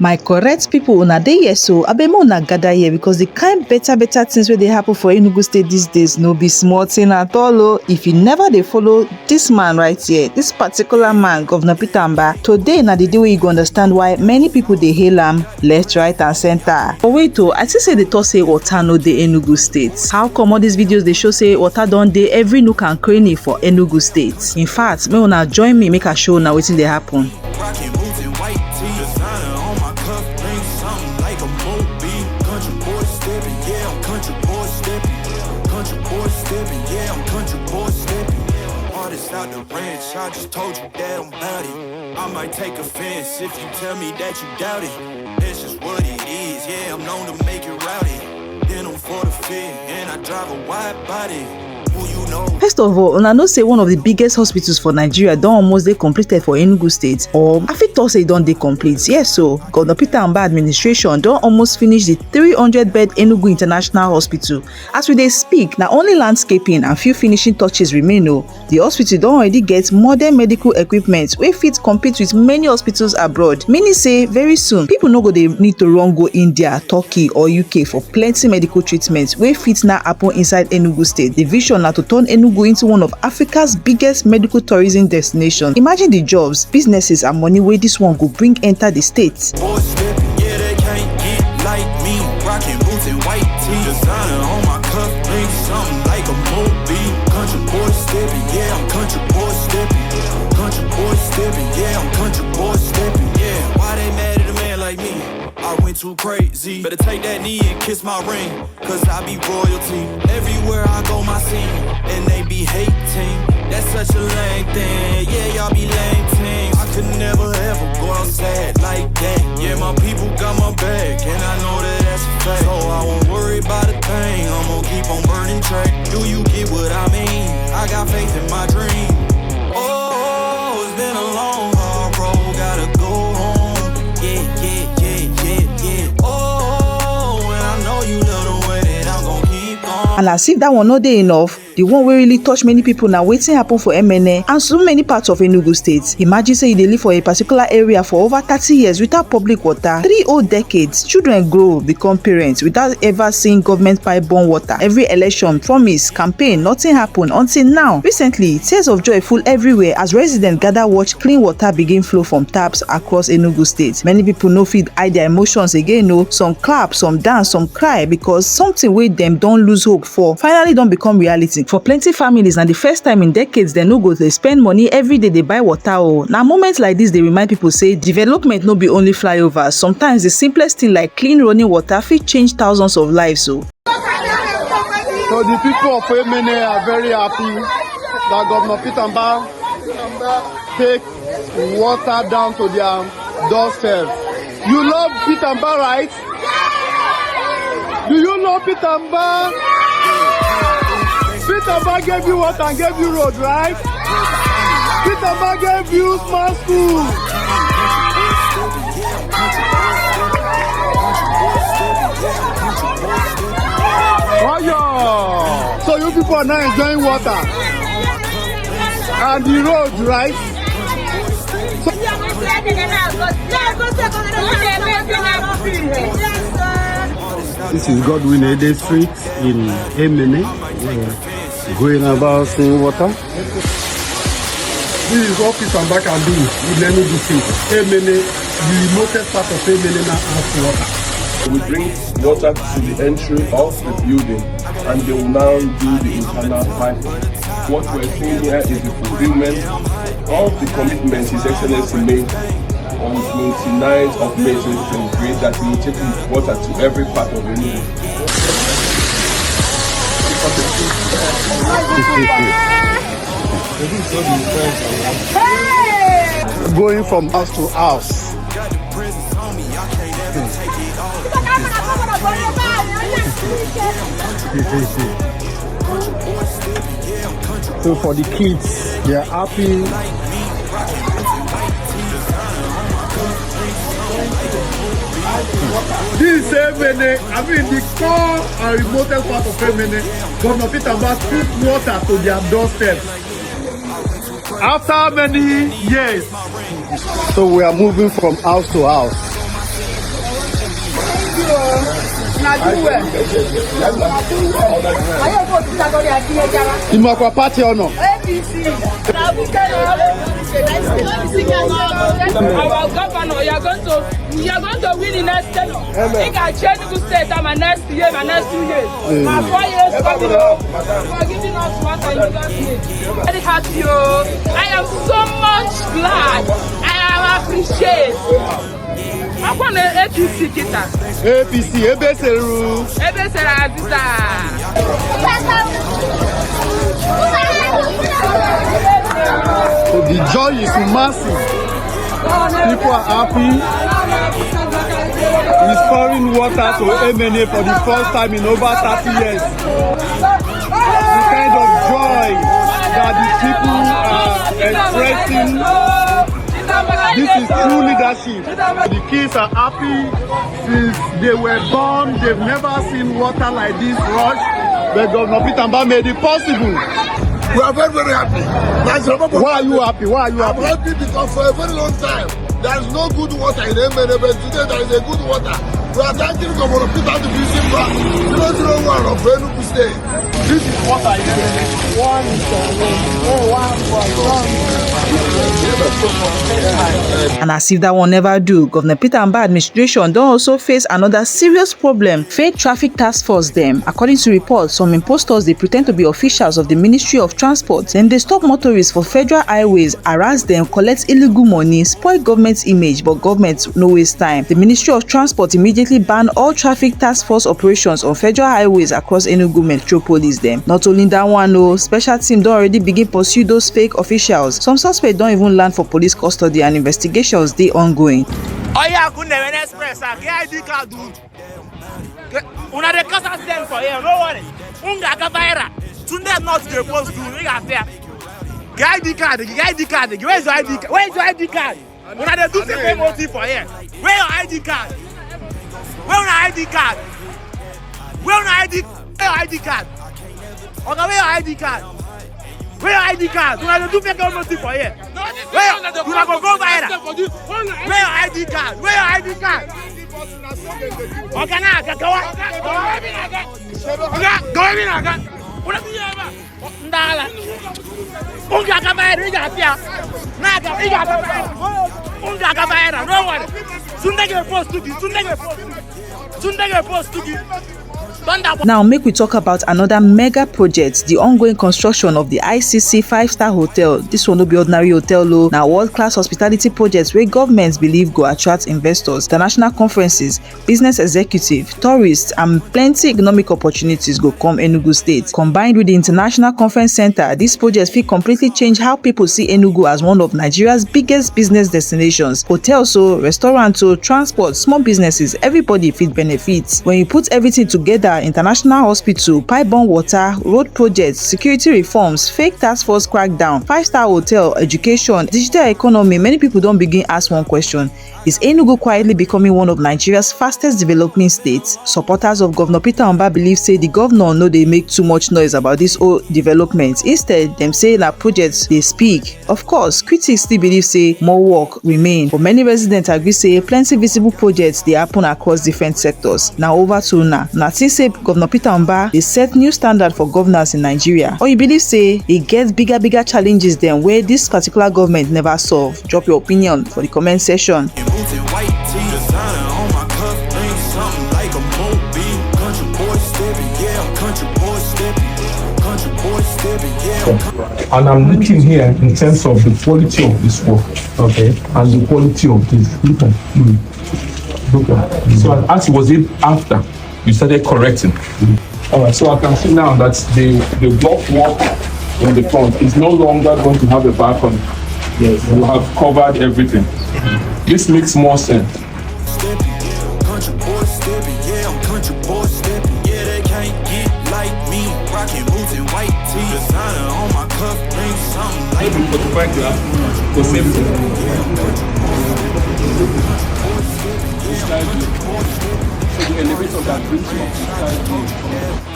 My correct people, una dey here so abemo una gather here because the kind better things wey dey happen for Enugu State these days no be small thing at all o. If you never dey follow this man right here, this particular man, Governor Peter Mbah, today na the day wey you go understand why many people dey hail am left, right and center. But wait o, I see say they talk say water no dey Enugu State. How come all these videos dey show say water don dey every nook and cranny for Enugu State? In fact, make una join me make I show una wetin dey happen. Out the ranch, I just told you that I'm about it. I might take offense if you tell me that you doubt it. It's just what it is, yeah, I'm known to make it rowdy. Then I'm for the fit, and I drive a wide body. First of all, una know say one of the biggest hospitals for Nigeria don almost dey completed for Enugu State, or I fit talk say e don dey complete. Yes, so Governor Peter Mbah administration don almost finish the 300-bed Enugu International Hospital. As we dey speak, na only landscaping and few finishing touches remain o. The hospital don already get modern medical equipment wey fit compete with many hospitals abroad, meaning say very soon people no go dey need to run go India, Turkey or UK for plenty medical treatment wey fit now happen inside Enugu State. The vision na to turn Enugu into one of Africa's biggest medical tourism destinations. Imagine the jobs, businesses and money where this one go bring enter the state. Too crazy, better take that knee and kiss my ring, cause I be royalty. Everywhere I go my scene, and they be hating. That's such a lame thing, yeah, y'all be lame teams. I could never ever go outside like that. Yeah, my people got my back, and I know that that's a fact. So I won't worry about a thing, I'm gonna keep on burning track. Do you get what I mean? I got faith in my dream. Oh, it's been a long, hard road, gotta go home. And as if that one not dey enough, the one wey really touch many people now wetin happen for Emene and so many parts of Enugu State. Imagine say you dey live for a particular area for over 30 years without public water. 3 whole decades, children grow, become parents without ever seeing government pipe-borne water. Every election, promise, campaign, nothing happen until now. Recently, tears of joy full everywhere as residents gather watch clean water begin flow from taps across Enugu State. Many people no fit hide their emotions again o. Some clap, some dance, some cry because something wey dem don lose hope for finally don become reality. For plenty families, na the first time in decades dem no go dey spend money every day dey buy water o. Na moments like this dey remind people say development no be only flyovers. Sometimes the simplest thing like clean running water fit change thousands of lives o. So the people of Emene are very happy that Governor Peter Mbah take water down to their doorstep. You love Peter Mbah, right? Do you know Peter Mbah? Peter Mbah gave you water and gave you road, right? Peter Mbah gave you smart school. Oh yeah. So you people are now enjoying water and the road, right? This is Godwin Ede Street in Emene. Going about seeing water. This is what Peter Mbah can do in Enugu State. Emene, the remotest part of Emene now has water. We bring water to the entry of the building and they will now do the internal piping. What we're seeing here is the fulfillment of the commitment His Excellency made on 29th of May 2023 that he will take water to every part of Enugu. Going from house to house. So for the kids, they are happy. This is Emene, I mean the core and remotest part of Emene. Governor Peter Mbah put water to their doorstep. After many years. So we are moving from house to house. Imakwa party or no? Our governor, you are going to win in next year. He can change Enugu State my next year, my next 2 years. My 4 years coming up for giving us what I need. Very happy. I am so much glad. I am appreciated. I want to APC kita. APC, Ebeseru. Ebeseru Aziza. So the joy is massive. People are happy. Restoring water to Emene for the first time in over 30 years. The kind of joy that the people are expressing. This is true leadership. The kids are happy. Since they were born, they've never seen water like this rush. But Governor Peter Mbah made it possible. We are very, very happy. Why are you happy? Why are you happy? I'm happy because for a very long time, there is no good water in Emene, but today there is a good water. We are thanking Governor Peter Ndubuisi Mbah, 001 of Enugu State. This is water in Emene. And as if that one never do, Governor Peter Mbah administration don also face another serious problem: fake traffic task force them. According to reports, some impostors they pretend to be officials of the Ministry of Transport. Then they stop motorists for federal highways, harass them, collect illegal money, spoil government's image, but government no waste time. The Ministry of Transport immediately banned all traffic task force operations on federal highways across Enugu metropolis. Them. Not only that one, no, special team don already begin pursue those fake officials. Some suspects don't even land for police custody and investigations they ongoing. Oh yeah, couldn't have express a ID card, dude. Una de casa them for here, no worry. Unga Gavaira. Tunde not the post to we are there. ID card, where's your ID card? Where's your ID card? Una de do the same motive for here. Where your ID card? Where your ID card? Where your ID card? Okay, where your ID card? Where your ID card? Una de do the same motive for here. Where you go viral? Where your ID card? Where your ID card? Okay, now go in. What do you have? Ndala. Unga Gavaira, you got here. Naga, you got Unga Gavaira, no worry. Sundege post to give. Now make we talk about another mega project, the ongoing construction of the ICC 5-star hotel. This will not be ordinary hotel though. Now world-class hospitality projects where governments believe go attract investors, international conferences, business executives, tourists, and plenty economic opportunities go come Enugu State. Combined with the International Conference Center, these projects will completely change how people see Enugu as one of Nigeria's biggest business destinations. Hotels, restaurants, transport, small businesses, everybody fit benefits. When you put everything together, international hospital, pipe-borne water, road projects, security reforms, fake task force crackdown, 5-star hotel, education, digital economy, many people don't begin ask one question: is Enugu quietly becoming one of Nigeria's fastest developing states? Supporters of Governor Peter Mbah believe say the governor no dey make too much noise about this whole development. Instead, them say that projects they speak. Of course, critics still believe say more work remain, but many residents agree say plenty visible projects they happen across different sectors. Now over to una think say Governor Peter Mbah they set new standard for governance in Nigeria, or you believe say e get bigger challenges than where this particular government never solve? Drop your opinion for the comment section. And I'm looking here in terms of the quality of this work, okay, and the quality of this. Look at. So as was it after you started correcting? All right, so I can see now that the block work in the front is no longer going to have a balcony. Yes, you have covered everything. This makes more sense. The elevator that brings you up.